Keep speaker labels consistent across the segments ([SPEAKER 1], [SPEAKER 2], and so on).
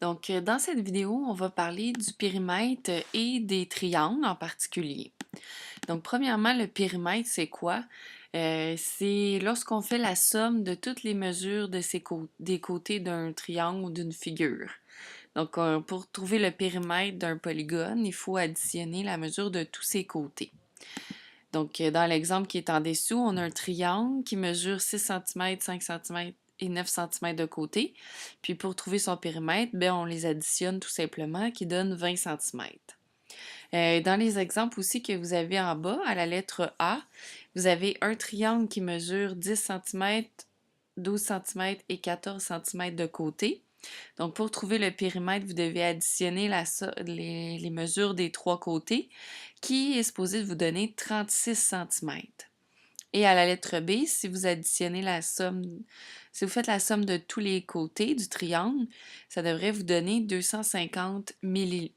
[SPEAKER 1] Donc, dans cette vidéo, on va parler du périmètre et des triangles en particulier. Donc, premièrement, le périmètre, c'est quoi? C'est lorsqu'on fait la somme de toutes les mesures des côtés d'un triangle ou d'une figure. Donc, pour trouver le périmètre d'un polygone, il faut additionner la mesure de tous ses côtés. Donc, dans l'exemple qui est en dessous, on a un triangle qui mesure 6 cm, 5 cm et 9 cm de côté. Puis pour trouver son périmètre, ben, on les additionne tout simplement, qui donne 20 cm. Dans les exemples aussi que vous avez en bas, à la lettre A, vous avez un triangle qui mesure 10 cm, 12 cm et 14 cm de côté. Donc, pour trouver le périmètre, vous devez additionner les mesures des trois côtés, qui est supposé vous donner 36 cm. Et à la lettre B, si vous additionnez si vous faites la somme de tous les côtés du triangle, ça devrait vous donner 250 mm.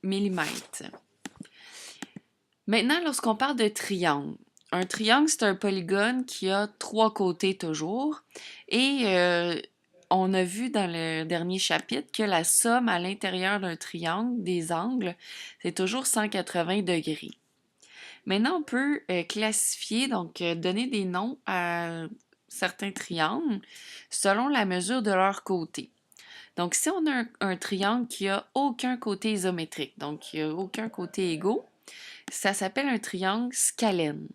[SPEAKER 1] Maintenant, lorsqu'on parle de triangle, un triangle, c'est un polygone qui a trois côtés toujours. Et on a vu dans le dernier chapitre que la somme à l'intérieur d'un triangle, des angles, c'est toujours 180 degrés. Maintenant, on peut classifier, donc donner des noms à certains triangles selon la mesure de leur côté. Donc, si on a un triangle qui n'a aucun côté isométrique, donc qui n'a aucun côté égaux, ça s'appelle un triangle scalène.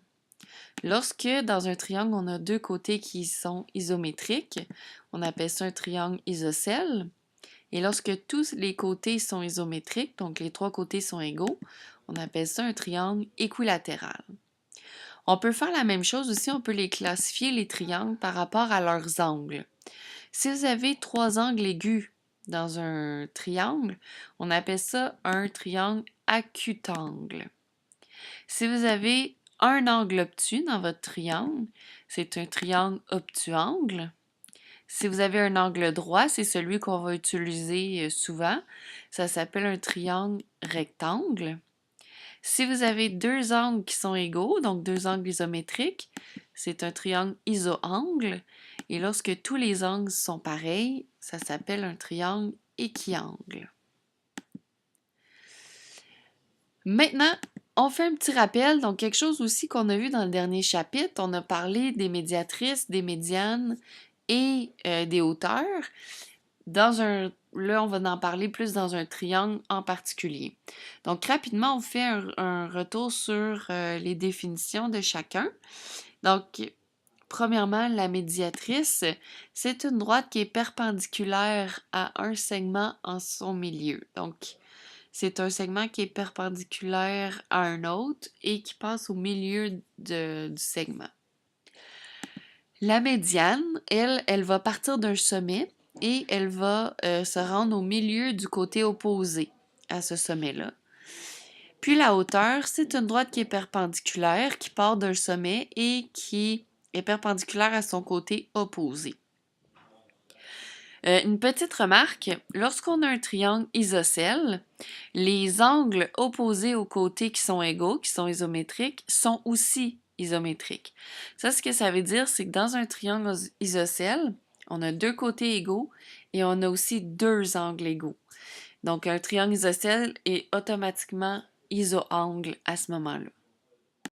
[SPEAKER 1] Lorsque dans un triangle, on a deux côtés qui sont isométriques, on appelle ça un triangle isocèle. Et lorsque tous les côtés sont isométriques, donc les trois côtés sont égaux, on appelle ça un triangle équilatéral. On peut faire la même chose aussi, on peut les classifier, les triangles, par rapport à leurs angles. Si vous avez trois angles aigus dans un triangle, on appelle ça un triangle acutangle. Si vous avez un angle obtus dans votre triangle, c'est un triangle obtuangle. Si vous avez un angle droit, c'est celui qu'on va utiliser souvent. Ça s'appelle un triangle rectangle. Si vous avez deux angles qui sont égaux, donc deux angles isométriques, c'est un triangle isoangle. Et lorsque tous les angles sont pareils, ça s'appelle un triangle équiangle. Maintenant, on fait un petit rappel, donc quelque chose aussi qu'on a vu dans le dernier chapitre, on a parlé des médiatrices, des médianes et des hauteurs. Là, on va en parler plus dans un triangle en particulier. Donc, rapidement, on fait un retour sur les définitions de chacun. Donc, premièrement, la médiatrice, c'est une droite qui est perpendiculaire à un segment en son milieu. Donc, c'est un segment qui est perpendiculaire à un autre et qui passe au milieu du segment. La médiane, elle va partir d'un sommet et elle va se rendre au milieu du côté opposé à ce sommet-là. Puis la hauteur, c'est une droite qui est perpendiculaire, qui part d'un sommet et qui est perpendiculaire à son côté opposé. Une petite remarque, lorsqu'on a un triangle isocèle, les angles opposés aux côtés qui sont égaux, qui sont isométriques, sont aussi isométriques. Ça, ce que ça veut dire, c'est que dans un triangle isocèle, on a deux côtés égaux et on a aussi deux angles égaux. Donc, un triangle isocèle est automatiquement isoangle à ce moment-là.